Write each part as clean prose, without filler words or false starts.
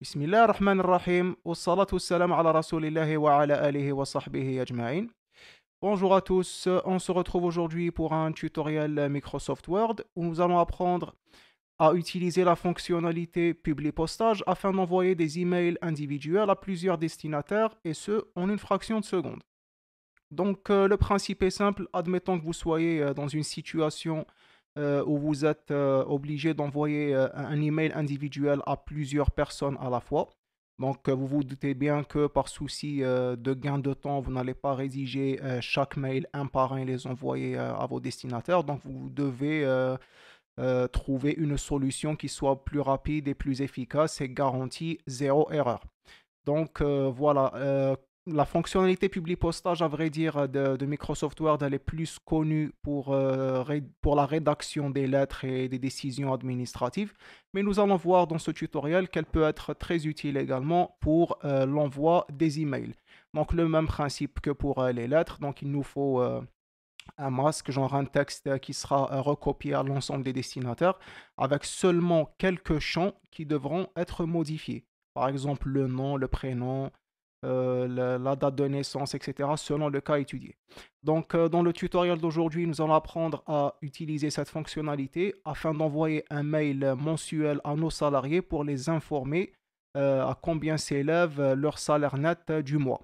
بسم الله الرحمن الرحيم والصلاة والسلام على رسول الله وعلى آله وصحبه أجمعين. Bonjour à tous, on se retrouve aujourd'hui pour un tutoriel Microsoft Word où nous allons apprendre à utiliser la fonctionnalité Publi Postage afin d'envoyer des emails individuels à plusieurs destinataires et ce en une fraction de seconde. Donc le principe est simple, admettons que vous soyez dans une situation où vous êtes obligé d'envoyer un email individuel à plusieurs personnes à la fois. Donc vous vous doutez bien que par souci de gain de temps, vous n'allez pas rédiger chaque mail un par un et les envoyer à vos destinataires. Donc vous devez trouver une solution qui soit plus rapide et plus efficace et garantie zéro erreur. Donc voilà, la fonctionnalité Publi Postage, à vrai dire, de Microsoft Word, elle est plus connue pour la rédaction des lettres et des décisions administratives. Mais nous allons voir dans ce tutoriel qu'elle peut être très utile également pour l'envoi des emails. Donc le même principe que pour les lettres. Donc il nous faut un masque, genre un texte qui sera recopié à l'ensemble des destinataires avec seulement quelques champs qui devront être modifiés. Par exemple, le nom, le prénom, la date de naissance, etc., selon le cas étudié. Donc, dans le tutoriel d'aujourd'hui, nous allons apprendre à utiliser cette fonctionnalité afin d'envoyer un mail mensuel à nos salariés pour les informer à combien s'élève leur salaire net du mois.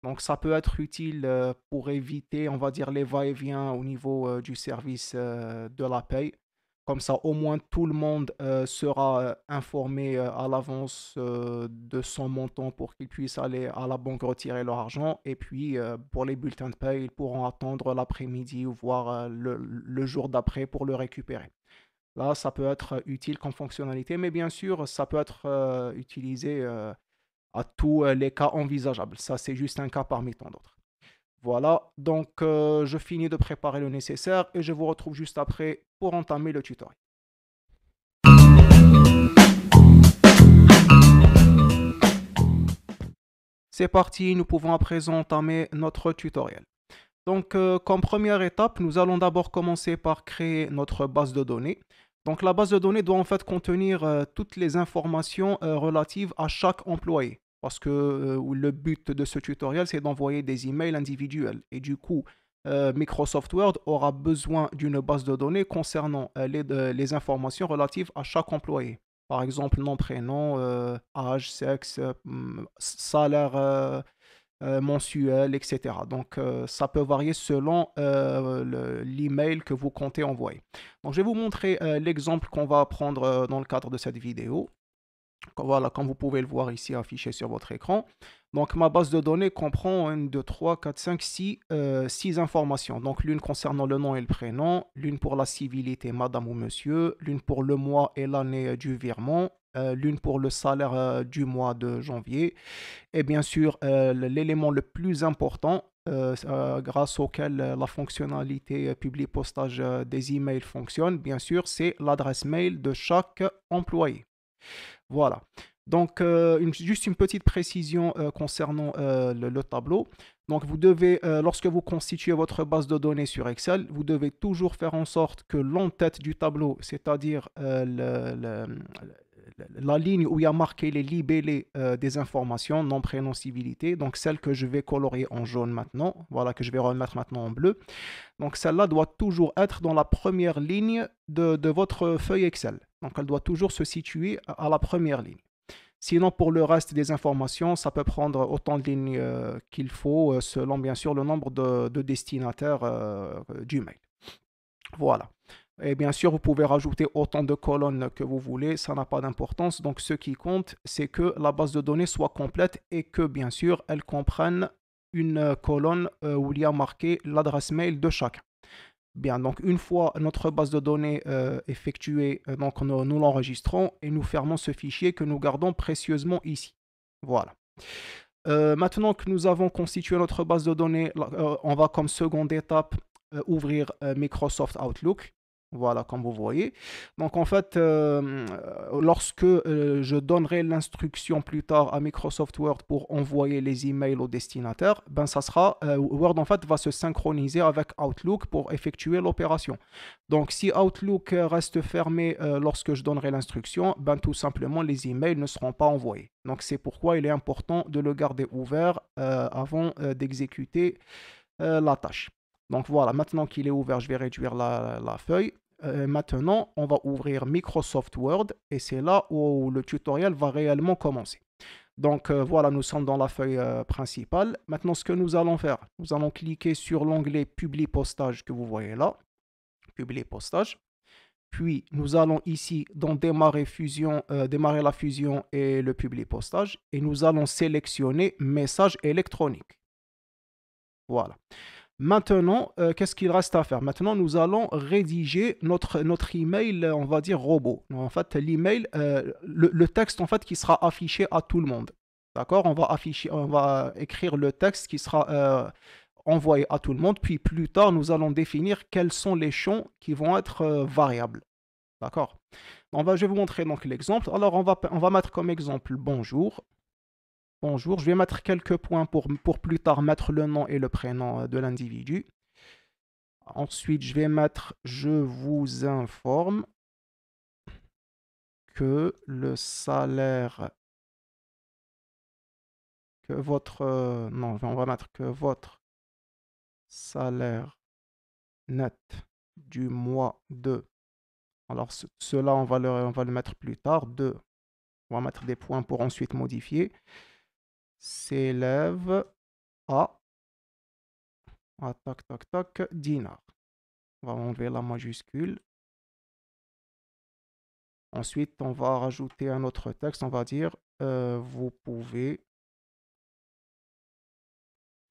Donc, ça peut être utile pour éviter, on va dire, les va-et-vient au niveau du service de la paye. Comme ça, au moins, tout le monde sera informé à l'avance de son montant pour qu'ils puissent aller à la banque retirer leur argent. Et puis, pour les bulletins de paye, ils pourront attendre l'après-midi ou voir le jour d'après pour le récupérer. Là, ça peut être utile comme fonctionnalité, mais bien sûr, ça peut être utilisé à tous les cas envisageables. Ça, c'est juste un cas parmi tant d'autres. Voilà, donc je finis de préparer le nécessaire et je vous retrouve juste après pour entamer le tutoriel. C'est parti, nous pouvons à présent entamer notre tutoriel. Donc, comme première étape, nous allons d'abord commencer par créer notre base de données. Donc, la base de données doit en fait contenir toutes les informations relatives à chaque employé. Parce que le but de ce tutoriel, c'est d'envoyer des emails individuels. Et du coup, Microsoft Word aura besoin d'une base de données concernant les informations relatives à chaque employé. Par exemple, nom, prénom, âge, sexe, salaire mensuel, etc. Donc, ça peut varier selon l'email que vous comptez envoyer. Donc, je vais vous montrer l'exemple qu'on va apprendre dans le cadre de cette vidéo. Voilà, comme vous pouvez le voir ici affiché sur votre écran. Donc, ma base de données comprend 1, 2, 3, 4, 5, 6 informations. Donc, l'une concernant le nom et le prénom, l'une pour la civilité, madame ou monsieur, l'une pour le mois et l'année du virement, l'une pour le salaire du mois de janvier, et bien sûr, l'élément le plus important, grâce auquel la fonctionnalité Publi Postage des emails fonctionne, bien sûr, c'est l'adresse mail de chaque employé. Voilà. Donc, juste une petite précision concernant le tableau. Donc, vous devez, lorsque vous constituez votre base de données sur Excel, vous devez toujours faire en sorte que l'en-tête du tableau, c'est-à-dire la ligne où il y a marqué les libellés des informations, nom, prénom, civilité, donc celle que je vais colorier en jaune maintenant, voilà, que je vais remettre maintenant en bleu. Donc, celle-là doit toujours être dans la première ligne de votre feuille Excel. Donc, elle doit toujours se situer à la première ligne. Sinon, pour le reste des informations, ça peut prendre autant de lignes qu'il faut, selon bien sûr le nombre de destinataires du mail. Voilà. Et bien sûr, vous pouvez rajouter autant de colonnes que vous voulez, ça n'a pas d'importance. Donc, ce qui compte, c'est que la base de données soit complète et que, bien sûr, elle comprenne une colonne où il y a marqué l'adresse mail de chacun. Bien, donc une fois notre base de données effectuée, donc nous l'enregistrons et nous fermons ce fichier que nous gardons précieusement ici. Voilà. Maintenant que nous avons constitué notre base de données, on va comme seconde étape ouvrir Microsoft Outlook. Voilà, comme vous voyez. Donc en fait, lorsque je donnerai l'instruction plus tard à Microsoft Word pour envoyer les emails au destinataire, ben ça sera Word en fait va se synchroniser avec Outlook pour effectuer l'opération. Donc si Outlook reste fermé lorsque je donnerai l'instruction, ben tout simplement les emails ne seront pas envoyés. Donc c'est pourquoi il est important de le garder ouvert avant d'exécuter la tâche. Donc voilà, maintenant qu'il est ouvert, je vais réduire la feuille. Maintenant, on va ouvrir Microsoft Word et c'est là où le tutoriel va réellement commencer. Donc voilà, nous sommes dans la feuille principale. Maintenant, ce que nous allons faire, nous allons cliquer sur l'onglet Publier postage que vous voyez là. Publier postage. Puis, nous allons ici dans démarrer la fusion et le publier postage. Et nous allons sélectionner message électronique. Voilà. Maintenant, qu'est-ce qu'il reste à faire? Maintenant, nous allons rédiger notre email, on va dire robot. En fait, l'email, le texte en fait qui sera affiché à tout le monde. D'accord? On va écrire le texte qui sera envoyé à tout le monde. Puis plus tard, nous allons définir quels sont les champs qui vont être variables. D'accord? Je vais vous montrer donc l'exemple. Alors, on va mettre comme exemple bonjour. Bonjour, je vais mettre quelques points pour plus tard mettre le nom et le prénom de l'individu. Ensuite, je vais mettre je vous informe que le salaire, que votre, non, on va mettre que votre salaire net du mois de, alors cela on va le mettre plus tard, on va mettre des points pour ensuite modifier, s'élève à tac, tac, tac, dinars. On va enlever la majuscule. Ensuite, on va rajouter un autre texte. On va dire vous pouvez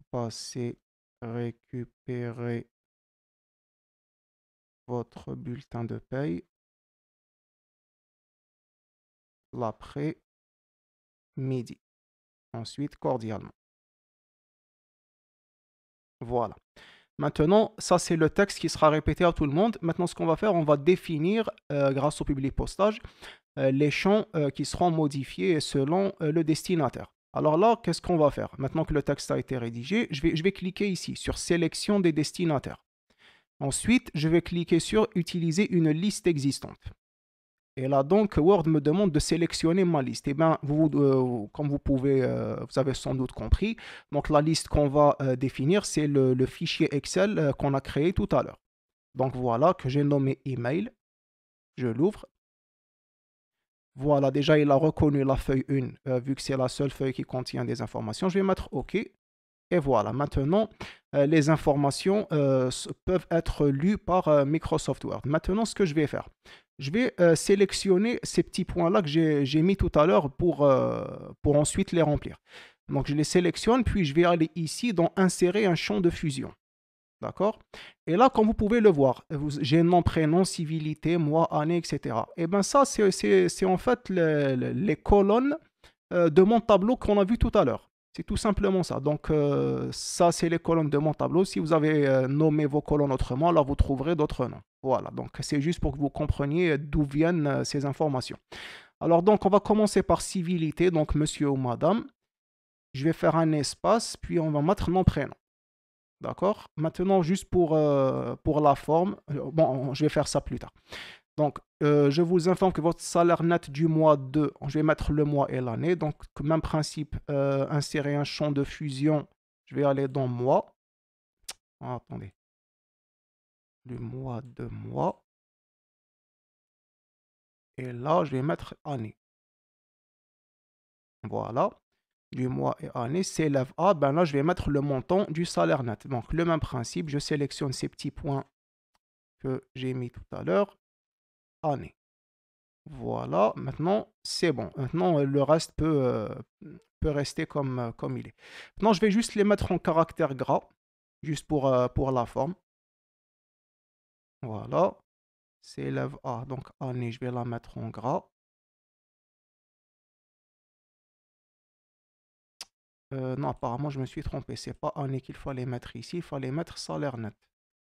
passer récupérer votre bulletin de paye l'après-midi. Ensuite, cordialement. Voilà. Maintenant, ça c'est le texte qui sera répété à tout le monde. Maintenant, ce qu'on va faire, on va définir, grâce au public postage, les champs qui seront modifiés selon le destinataire. Alors là, qu'est-ce qu'on va faire? Maintenant que le texte a été rédigé, je vais cliquer ici sur Sélection des destinataires. Ensuite, je vais cliquer sur Utiliser une liste existante. Et là, donc, Word me demande de sélectionner ma liste. Et bien, comme vous avez sans doute compris, donc la liste qu'on va définir, c'est le fichier Excel qu'on a créé tout à l'heure. Donc voilà, que j'ai nommé email. Je l'ouvre. Voilà, déjà, il a reconnu la feuille 1, vu que c'est la seule feuille qui contient des informations. Je vais mettre OK. Et voilà, maintenant, les informations peuvent être lues par Microsoft Word. Maintenant, ce que je vais faire, je vais sélectionner ces petits points-là que j'ai mis tout à l'heure pour ensuite les remplir. Donc, je les sélectionne, puis je vais aller ici dans Insérer un champ de fusion. D'accord? Et là, comme vous pouvez le voir, j'ai nom, prénom, civilité, mois, année, etc. Et bien ça, c'est en fait les colonnes de mon tableau qu'on a vu tout à l'heure. C'est tout simplement ça. Donc ça, c'est les colonnes de mon tableau. Si vous avez nommé vos colonnes autrement, là, vous trouverez d'autres noms. Voilà, donc c'est juste pour que vous compreniez d'où viennent ces informations. Alors donc, on va commencer par civilité, donc monsieur ou madame. Je vais faire un espace, puis on va mettre nom, prénom. D'accord? Maintenant, juste pour la forme, bon, je vais faire ça plus tard. Donc, je vous informe que votre salaire net du mois de, je vais mettre le mois et l'année. Donc, même principe, insérer un champ de fusion. Je vais aller dans mois. Ah, attendez. Le mois de mois. Et là, je vais mettre année. Voilà. Du mois et année s'élève à, ben là, je vais mettre le montant du salaire net. Donc, le même principe, je sélectionne ces petits points que j'ai mis tout à l'heure. Année. Voilà, maintenant c'est bon. Maintenant le reste peut rester comme il est. Maintenant je vais juste les mettre en caractère gras, juste pour la forme. Voilà, s'élève à, donc année, je vais la mettre en gras. Non, apparemment je me suis trompé, c'est pas année qu'il fallait mettre ici, il fallait mettre salaire net.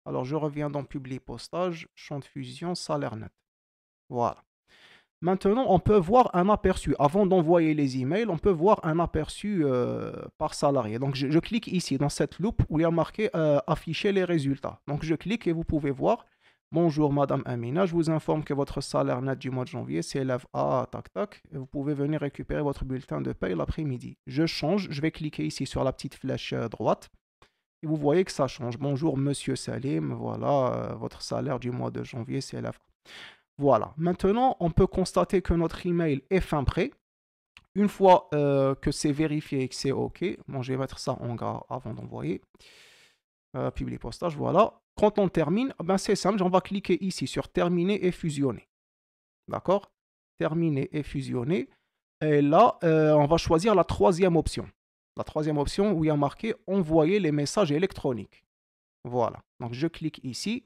Alors, je reviens dans Publi postage, champ de fusion, salaire net. Voilà. Maintenant, on peut voir un aperçu. Avant d'envoyer les emails, on peut voir un aperçu par salarié. Donc, je clique ici dans cette loupe où il y a marqué afficher les résultats. Donc, je clique et vous pouvez voir. Bonjour Madame Amina, je vous informe que votre salaire net du mois de janvier s'élève à tac tac. Et vous pouvez venir récupérer votre bulletin de paye l'après-midi. Je change, je vais cliquer ici sur la petite flèche droite. Et vous voyez que ça change. Bonjour Monsieur Salim, voilà, votre salaire du mois de janvier s'élève. Voilà. Maintenant, on peut constater que notre email est fin prêt. Une fois que c'est vérifié et que c'est OK, bon, je vais mettre ça en gras avant d'envoyer. Publier postage, voilà. Quand on termine, ben c'est simple, on va cliquer ici sur terminer et fusionner. D'accord? Terminer et fusionner. Et là, on va choisir la troisième option. La troisième option où il y a marqué envoyer les messages électroniques. Voilà. Donc, je clique ici.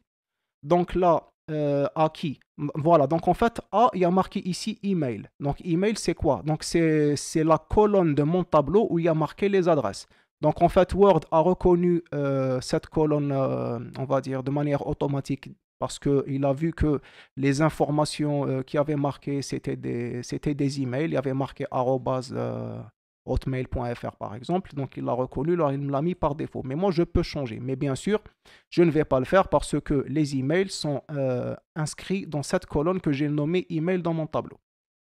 Donc là, à qui? Voilà, donc en fait, il y a marqué ici email. Donc email, c'est quoi? Donc c'est la colonne de mon tableau où il y a marqué les adresses. Donc en fait, Word a reconnu cette colonne, on va dire, de manière automatique parce qu'il a vu que les informations qui avaient marqué, c'était des emails. Il y avait marqué arobase, hotmail.fr par exemple, donc il l'a reconnu, alors il me l'a mis par défaut. Mais moi, je peux changer. Mais bien sûr, je ne vais pas le faire parce que les emails sont inscrits dans cette colonne que j'ai nommée email dans mon tableau.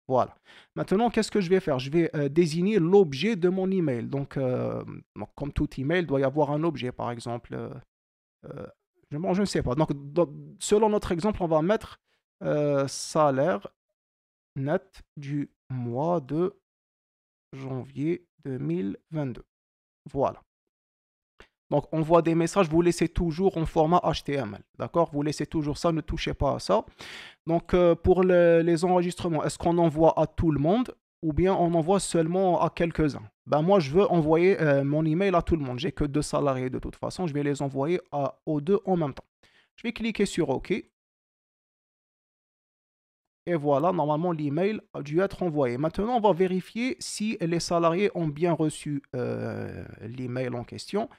Voilà. Maintenant, qu'est-ce que je vais faire? Je vais désigner l'objet de mon email. Donc, comme tout email, il doit y avoir un objet, par exemple. Bon, je ne sais pas. Donc, selon notre exemple, on va mettre salaire net du mois de janvier 2022. Voilà. Donc, on voit des messages, vous laissez toujours en format HTML. D'accord? Vous laissez toujours ça, ne touchez pas à ça. Donc, pour les enregistrements, est-ce qu'on envoie à tout le monde ou bien on envoie seulement à quelques-uns? Ben, moi, je veux envoyer mon email à tout le monde. J'ai que 2 salariés de toute façon. Je vais les envoyer aux 2 en même temps. Je vais cliquer sur OK. Et voilà, normalement, l'email a dû être envoyé. Maintenant, on va vérifier si les salariés ont bien reçu l'email en question.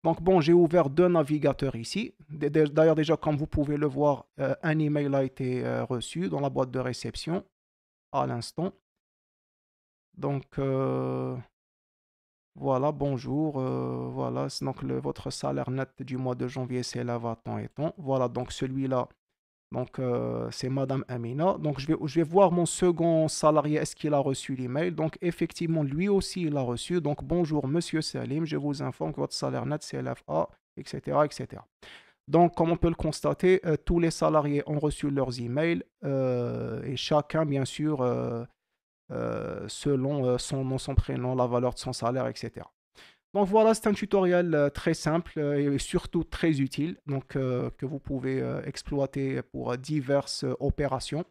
Donc, bon, j'ai ouvert 2 navigateurs ici. D'ailleurs, déjà, comme vous pouvez le voir, un email a été reçu dans la boîte de réception à l'instant. Donc, voilà, bonjour. Voilà, donc votre salaire net du mois de janvier s'élève à tant et tant. Voilà, donc celui-là. Donc, c'est Madame Amina. Donc, je vais voir mon second salarié, est-ce qu'il a reçu l'email. Donc, effectivement, lui aussi, il a reçu. Donc, bonjour, Monsieur Salim, je vous informe que votre salaire net s'élève à, etc., etc. Donc, comme on peut le constater, tous les salariés ont reçu leurs emails et chacun, bien sûr, selon son nom, son prénom, la valeur de son salaire, etc. Donc voilà, c'est un tutoriel très simple et surtout très utile, donc que vous pouvez exploiter pour diverses opérations.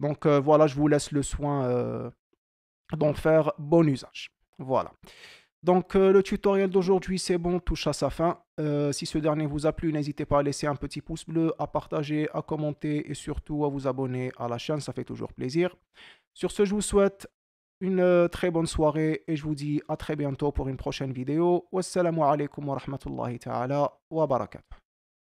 Donc voilà, je vous laisse le soin d'en faire bon usage. Voilà. Donc le tutoriel d'aujourd'hui, c'est bon, touche à sa fin. Si ce dernier vous a plu, n'hésitez pas à laisser un petit pouce bleu, à partager, à commenter et surtout à vous abonner à la chaîne, ça fait toujours plaisir. Sur ce, je vous souhaite une très bonne soirée et je vous dis à très bientôt pour une prochaine vidéo. Wassalamu alaikum wa rahmatullahi ta'ala wa barakatuh.